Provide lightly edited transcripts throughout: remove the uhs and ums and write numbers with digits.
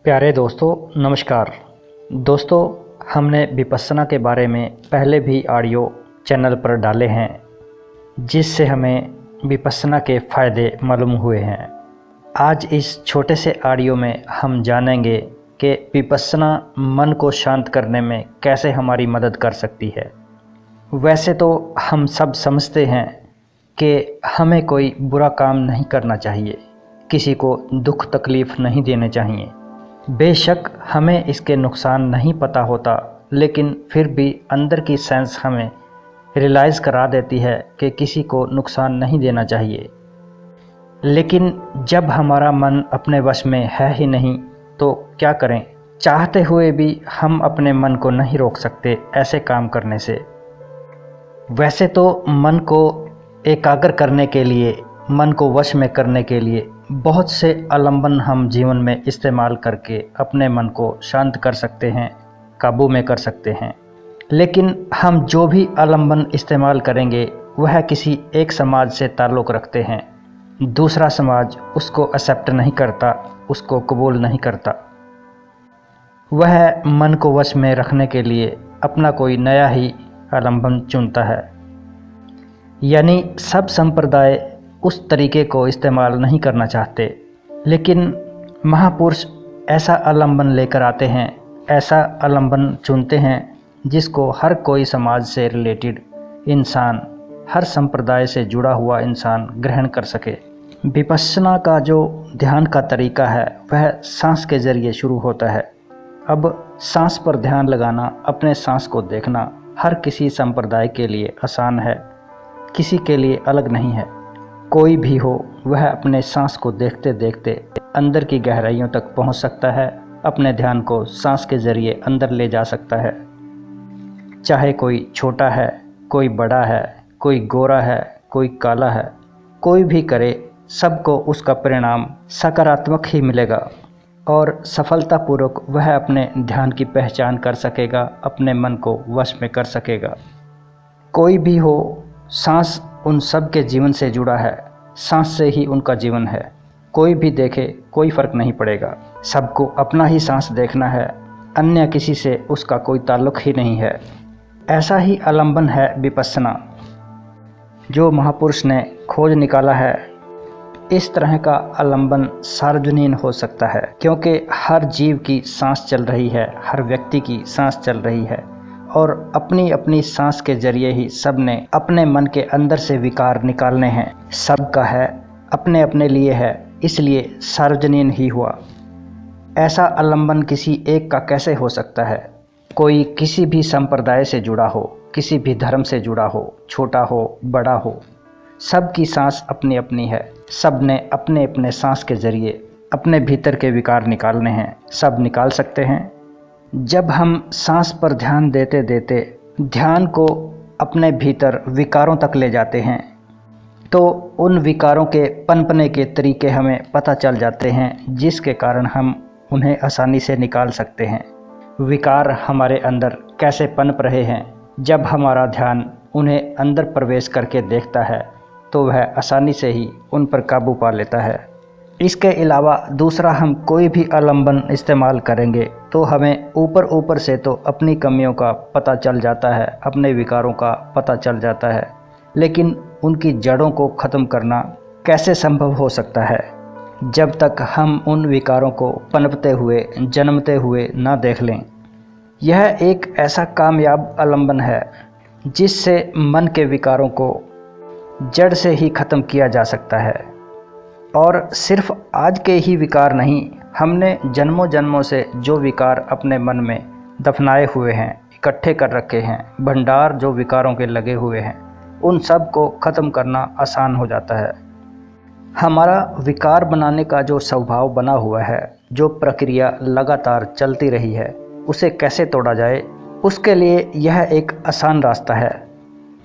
प्यारे दोस्तों, नमस्कार। दोस्तों, हमने विपस्सना के बारे में पहले भी ऑडियो चैनल पर डाले हैं, जिससे हमें विपस्सना के फ़ायदे मालूम हुए हैं। आज इस छोटे से ऑडियो में हम जानेंगे कि विपस्सना मन को शांत करने में कैसे हमारी मदद कर सकती है। वैसे तो हम सब समझते हैं कि हमें कोई बुरा काम नहीं करना चाहिए, किसी को दुख तकलीफ़ नहीं देने चाहिए। बेशक हमें इसके नुकसान नहीं पता होता, लेकिन फिर भी अंदर की सेंस हमें रियलाइज़ करा देती है कि किसी को नुकसान नहीं देना चाहिए। लेकिन जब हमारा मन अपने वश में है ही नहीं तो क्या करें? चाहते हुए भी हम अपने मन को नहीं रोक सकते ऐसे काम करने से। वैसे तो मन को एकाग्र करने के लिए, मन को वश में करने के लिए बहुत से आलंबन हम जीवन में इस्तेमाल करके अपने मन को शांत कर सकते हैं, काबू में कर सकते हैं। लेकिन हम जो भी आलंबन इस्तेमाल करेंगे वह किसी एक समाज से ताल्लुक़ रखते हैं। दूसरा समाज उसको एक्सेप्ट नहीं करता, उसको कबूल नहीं करता। वह मन को वश में रखने के लिए अपना कोई नया ही आलंबन चुनता है। यानी सब संप्रदाय उस तरीके को इस्तेमाल नहीं करना चाहते, लेकिन महापुरुष ऐसा आलंबन लेकर आते हैं, ऐसा आलंबन चुनते हैं जिसको हर कोई समाज से रिलेटेड इंसान, हर संप्रदाय से जुड़ा हुआ इंसान ग्रहण कर सके। विपस्सना का जो ध्यान का तरीका है वह सांस के ज़रिए शुरू होता है। अब सांस पर ध्यान लगाना, अपने सांस को देखना हर किसी संप्रदाय के लिए आसान है, किसी के लिए अलग नहीं है। कोई भी हो वह अपने सांस को देखते देखते अंदर की गहराइयों तक पहुंच सकता है, अपने ध्यान को सांस के ज़रिए अंदर ले जा सकता है। चाहे कोई छोटा है, कोई बड़ा है, कोई गोरा है, कोई काला है, कोई भी करे, सबको उसका परिणाम सकारात्मक ही मिलेगा और सफलतापूर्वक वह अपने ध्यान की पहचान कर सकेगा, अपने मन को वश में कर सकेगा। कोई भी हो, सांस उन सब के जीवन से जुड़ा है, सांस से ही उनका जीवन है। कोई भी देखे कोई फ़र्क नहीं पड़ेगा, सबको अपना ही सांस देखना है, अन्य किसी से उसका कोई ताल्लुक़ ही नहीं है। ऐसा ही आलंबन है विपस्सना, जो महापुरुष ने खोज निकाला है। इस तरह का आलंबन सार्वजनीन हो सकता है, क्योंकि हर जीव की सांस चल रही है, हर व्यक्ति की सांस चल रही है और अपनी अपनी सांस के ज़रिए ही सब ने अपने मन के अंदर से विकार निकालने हैं। सबका है, अपने अपने लिए है, इसलिए सार्वजनीन ही हुआ। ऐसा आलंबन किसी एक का कैसे हो सकता है? कोई किसी भी संप्रदाय से जुड़ा हो, किसी भी धर्म से जुड़ा हो, छोटा हो बड़ा हो, सबकी सांस अपनी अपनी है। सब ने अपने अपने सांस के ज़रिए अपने भीतर के विकार निकालने हैं, सब निकाल सकते हैं। जब हम सांस पर ध्यान देते देते ध्यान को अपने भीतर विकारों तक ले जाते हैं, तो उन विकारों के पनपने के तरीके हमें पता चल जाते हैं, जिसके कारण हम उन्हें आसानी से निकाल सकते हैं। विकार हमारे अंदर कैसे पनप रहे हैं, जब हमारा ध्यान उन्हें अंदर प्रवेश करके देखता है तो वह आसानी से ही उन पर काबू पा लेता है। इसके अलावा दूसरा, हम कोई भी आलंबन इस्तेमाल करेंगे तो हमें ऊपर ऊपर से तो अपनी कमियों का पता चल जाता है, अपने विकारों का पता चल जाता है, लेकिन उनकी जड़ों को ख़त्म करना कैसे संभव हो सकता है जब तक हम उन विकारों को पनपते हुए, जन्मते हुए ना देख लें। यह एक ऐसा कामयाब आलंबन है जिससे मन के विकारों को जड़ से ही ख़त्म किया जा सकता है। और सिर्फ आज के ही विकार नहीं, हमने जन्मों जन्मों से जो विकार अपने मन में दफनाए हुए हैं, इकट्ठे कर रखे हैं, भंडार जो विकारों के लगे हुए हैं, उन सब को ख़त्म करना आसान हो जाता है। हमारा विकार बनाने का जो स्वभाव बना हुआ है, जो प्रक्रिया लगातार चलती रही है, उसे कैसे तोड़ा जाए, उसके लिए यह एक आसान रास्ता है।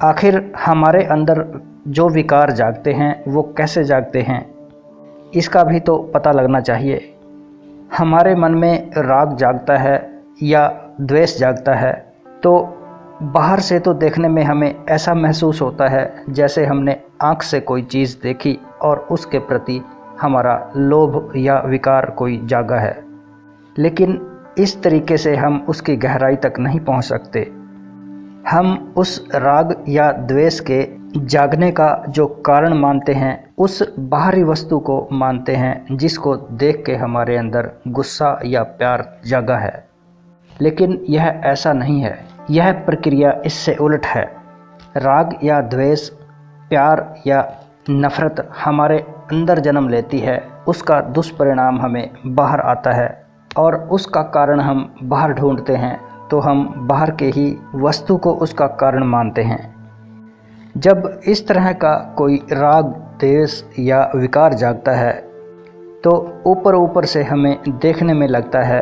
आखिर हमारे अंदर जो विकार जागते हैं वो कैसे जागते हैं, इसका भी तो पता लगना चाहिए। हमारे मन में राग जागता है या द्वेष जागता है तो बाहर से तो देखने में हमें ऐसा महसूस होता है जैसे हमने आँख से कोई चीज़ देखी और उसके प्रति हमारा लोभ या विकार कोई जागा है। लेकिन इस तरीके से हम उसकी गहराई तक नहीं पहुंच सकते। हम उस राग या द्वेष के जागने का जो कारण मानते हैं उस बाहरी वस्तु को मानते हैं जिसको देख के हमारे अंदर गुस्सा या प्यार जागा है, लेकिन यह ऐसा नहीं है। यह प्रक्रिया इससे उलट है। राग या द्वेष, प्यार या नफ़रत हमारे अंदर जन्म लेती है, उसका दुष्परिणाम हमें बाहर आता है और उसका कारण हम बाहर ढूंढते हैं, तो हम बाहर के ही वस्तु को उसका कारण मानते हैं। जब इस तरह का कोई राग, द्वेष या विकार जागता है तो ऊपर ऊपर से हमें देखने में लगता है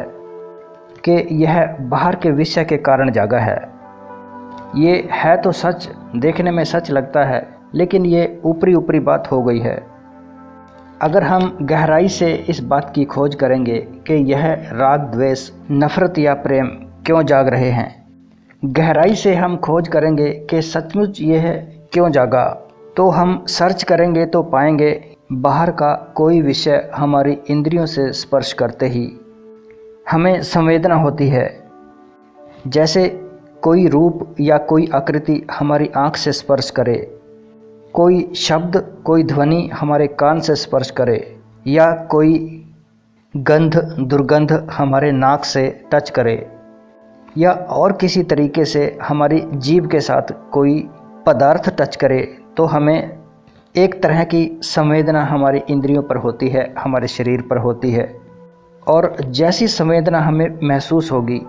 कि यह बाहर के विषय के कारण जागा है। ये है तो सच, देखने में सच लगता है, लेकिन ये ऊपरी ऊपरी बात हो गई है। अगर हम गहराई से इस बात की खोज करेंगे कि यह राग, द्वेष, नफ़रत या प्रेम क्यों जाग रहे हैं, गहराई से हम खोज करेंगे कि सचमुच यह क्यों जागा, तो हम सर्च करेंगे तो पाएंगे बाहर का कोई विषय हमारी इंद्रियों से स्पर्श करते ही हमें संवेदना होती है। जैसे कोई रूप या कोई आकृति हमारी आँख से स्पर्श करे, कोई शब्द, कोई ध्वनि हमारे कान से स्पर्श करे, या कोई गंध, दुर्गंध हमारे नाक से टच करे, या और किसी तरीके से हमारी जीभ के साथ कोई पदार्थ टच करे, तो हमें एक तरह की संवेदना हमारी इंद्रियों पर होती है, हमारे शरीर पर होती है। और जैसी संवेदना हमें महसूस होगी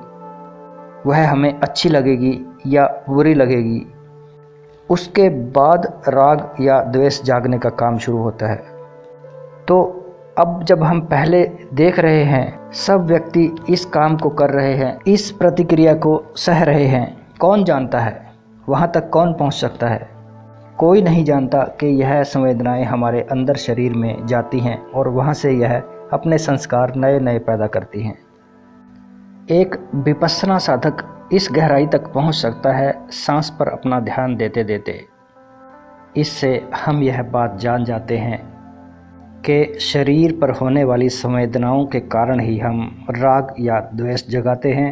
वह हमें अच्छी लगेगी या बुरी लगेगी। उसके बाद राग या द्वेष जागने का काम शुरू होता है। तो अब जब हम पहले देख रहे हैं, सब व्यक्ति इस काम को कर रहे हैं, इस प्रतिक्रिया को सह रहे हैं, कौन जानता है वहाँ तक कौन पहुँच सकता है? कोई नहीं जानता कि यह संवेदनाएं हमारे अंदर शरीर में जाती हैं और वहाँ से यह अपने संस्कार नए नए पैदा करती हैं। एक विपश्यना साधक इस गहराई तक पहुँच सकता है सांस पर अपना ध्यान देते देते। इससे हम यह बात जान जाते हैं कि शरीर पर होने वाली संवेदनाओं के कारण ही हम राग या द्वेष जगाते हैं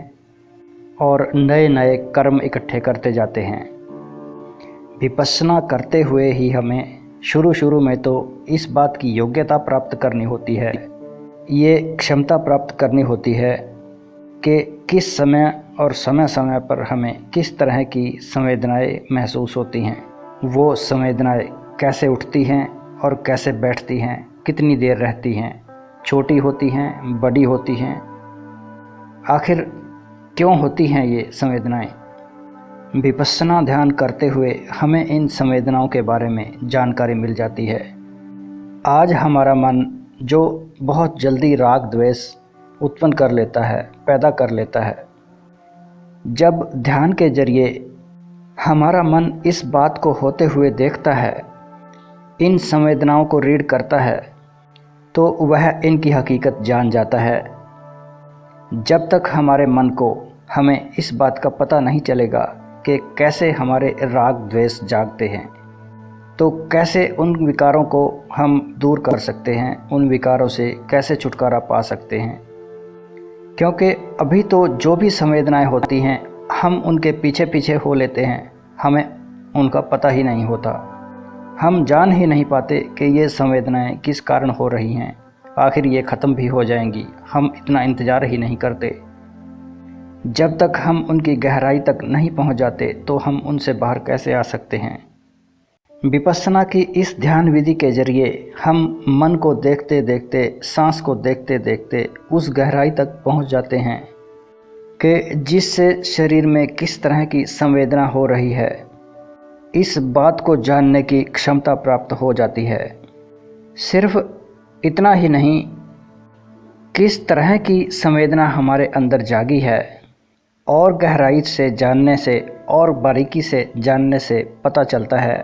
और नए नए कर्म इकट्ठे करते जाते हैं। विपश्यना करते हुए ही हमें शुरू में तो इस बात की योग्यता प्राप्त करनी होती है, ये क्षमता प्राप्त करनी होती है कि किस समय और समय समय पर हमें किस तरह की संवेदनाएं महसूस होती हैं, वो संवेदनाएं कैसे उठती हैं और कैसे बैठती हैं, कितनी देर रहती हैं, छोटी होती हैं, बड़ी होती हैं, आखिर क्यों होती हैं ये संवेदनाएं। विपश्यना ध्यान करते हुए हमें इन संवेदनाओं के बारे में जानकारी मिल जाती है। आज हमारा मन जो बहुत जल्दी राग द्वेष उत्पन्न कर लेता है, पैदा कर लेता है, जब ध्यान के जरिए हमारा मन इस बात को होते हुए देखता है, इन संवेदनाओं को रीड करता है, तो वह इनकी हकीकत जान जाता है। जब तक हमारे मन को हमें इस बात का पता नहीं चलेगा कि कैसे हमारे राग द्वेष जागते हैं, तो कैसे उन विकारों को हम दूर कर सकते हैं, उन विकारों से कैसे छुटकारा पा सकते हैं। क्योंकि अभी तो जो भी संवेदनाएं होती हैं हम उनके पीछे पीछे हो लेते हैं, हमें उनका पता ही नहीं होता, हम जान ही नहीं पाते कि ये संवेदनाएं किस कारण हो रही हैं, आखिर ये ख़त्म भी हो जाएंगी, हम इतना इंतज़ार ही नहीं करते। जब तक हम उनकी गहराई तक नहीं पहुंच जाते तो हम उनसे बाहर कैसे आ सकते हैं। विपश्यना की इस ध्यान विधि के जरिए हम मन को देखते देखते, सांस को देखते देखते उस गहराई तक पहुंच जाते हैं कि जिससे शरीर में किस तरह की संवेदना हो रही है, इस बात को जानने की क्षमता प्राप्त हो जाती है। सिर्फ इतना ही नहीं, किस तरह की संवेदना हमारे अंदर जागी है और गहराई से जानने से और बारीकी से जानने से पता चलता है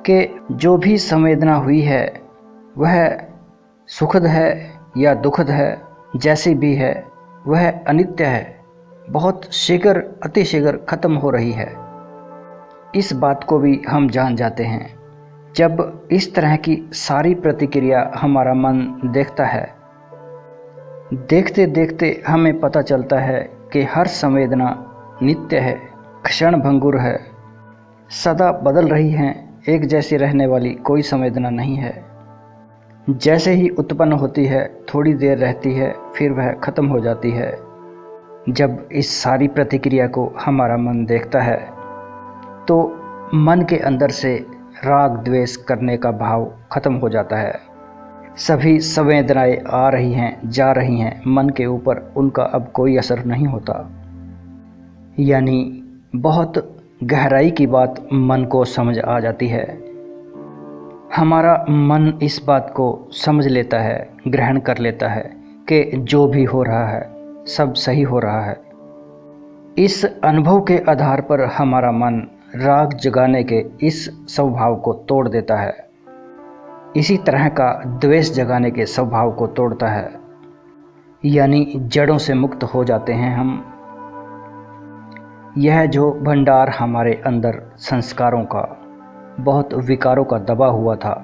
कि जो भी संवेदना हुई है वह सुखद है या दुखद है, जैसी भी है वह अनित्य है, बहुत शीघ्र, अतिशीघ्र ख़त्म हो रही है। इस बात को भी हम जान जाते हैं। जब इस तरह की सारी प्रतिक्रिया हमारा मन देखता है देखते देखते हमें पता चलता है कि हर संवेदना नित्य है, क्षण भंगुर है, सदा बदल रही हैं, एक जैसी रहने वाली कोई संवेदना नहीं है। जैसे ही उत्पन्न होती है, थोड़ी देर रहती है, फिर वह खत्म हो जाती है। जब इस सारी प्रतिक्रिया को हमारा मन देखता है तो मन के अंदर से राग द्वेष करने का भाव खत्म हो जाता है। सभी संवेदनाएं आ रही हैं, जा रही हैं, मन के ऊपर उनका अब कोई असर नहीं होता। यानी बहुत गहराई की बात मन को समझ आ जाती है। हमारा मन इस बात को समझ लेता है, ग्रहण कर लेता है कि जो भी हो रहा है सब सही हो रहा है। इस अनुभव के आधार पर हमारा मन राग जगाने के इस स्वभाव को तोड़ देता है। इसी तरह का द्वेष जगाने के स्वभाव को तोड़ता है, यानी जड़ों से मुक्त हो जाते हैं हम। यह जो भंडार हमारे अंदर संस्कारों का, बहुत विकारों का दबा हुआ था,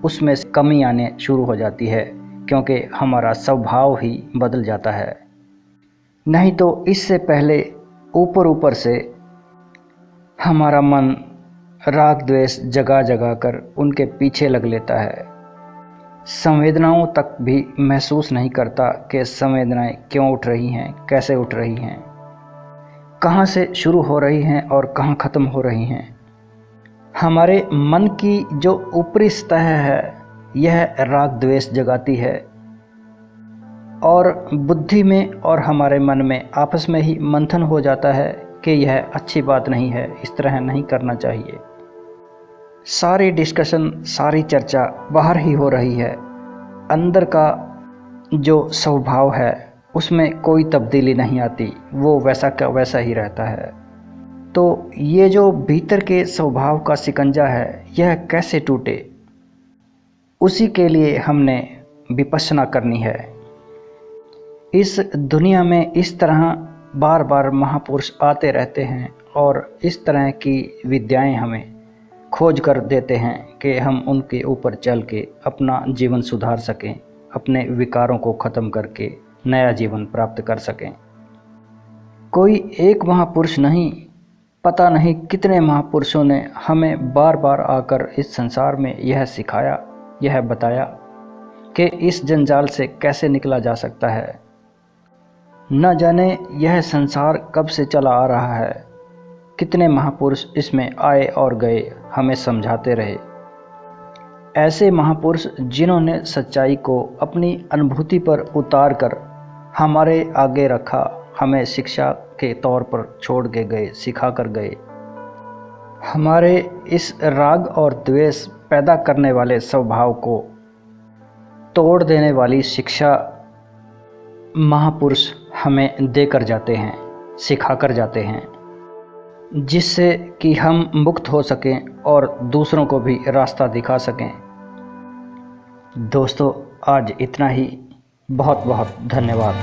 उसमें कमी आने शुरू हो जाती है, क्योंकि हमारा स्वभाव ही बदल जाता है। नहीं तो इससे पहले ऊपर ऊपर से हमारा मन राग द्वेष जगा जगा कर उनके पीछे लग लेता है। संवेदनाओं तक भी महसूस नहीं करता कि संवेदनाएं क्यों उठ रही हैं, कैसे उठ रही हैं, कहाँ से शुरू हो रही हैं और कहाँ ख़त्म हो रही हैं। हमारे मन की जो ऊपरी सतह है यह राग द्वेष जगाती है, और बुद्धि में और हमारे मन में आपस में ही मंथन हो जाता है कि यह अच्छी बात नहीं है, इस तरह नहीं करना चाहिए। सारी डिस्कशन, सारी चर्चा बाहर ही हो रही है। अंदर का जो स्वभाव है उसमें कोई तब्दीली नहीं आती, वो वैसा का वैसा ही रहता है। तो ये जो भीतर के स्वभाव का शिकंजा है यह कैसे टूटे, उसी के लिए हमने विपश्यना करनी है। इस दुनिया में इस तरह बार बार महापुरुष आते रहते हैं और इस तरह की विद्याएं हमें खोज कर देते हैं कि हम उनके ऊपर चल के अपना जीवन सुधार सकें, अपने विकारों को ख़त्म करके नया जीवन प्राप्त कर सकें। कोई एक महापुरुष नहीं, पता नहीं कितने महापुरुषों ने हमें बार बार आकर इस संसार में यह सिखाया, यह बताया कि इस जंजाल से कैसे निकला जा सकता है। न जाने यह संसार कब से चला आ रहा है, कितने महापुरुष इसमें आए और गए, हमें समझाते रहे। ऐसे महापुरुष जिन्होंने सच्चाई को अपनी अनुभूति पर उतार कर हमारे आगे रखा, हमें शिक्षा के तौर पर छोड़ के गए, सिखा कर गए। हमारे इस राग और द्वेष पैदा करने वाले स्वभाव को तोड़ देने वाली शिक्षा महापुरुष हमें देकर जाते हैं, सिखा कर जाते हैं, जिससे कि हम मुक्त हो सकें और दूसरों को भी रास्ता दिखा सकें। दोस्तों, आज इतना ही। बहुत बहुत धन्यवाद।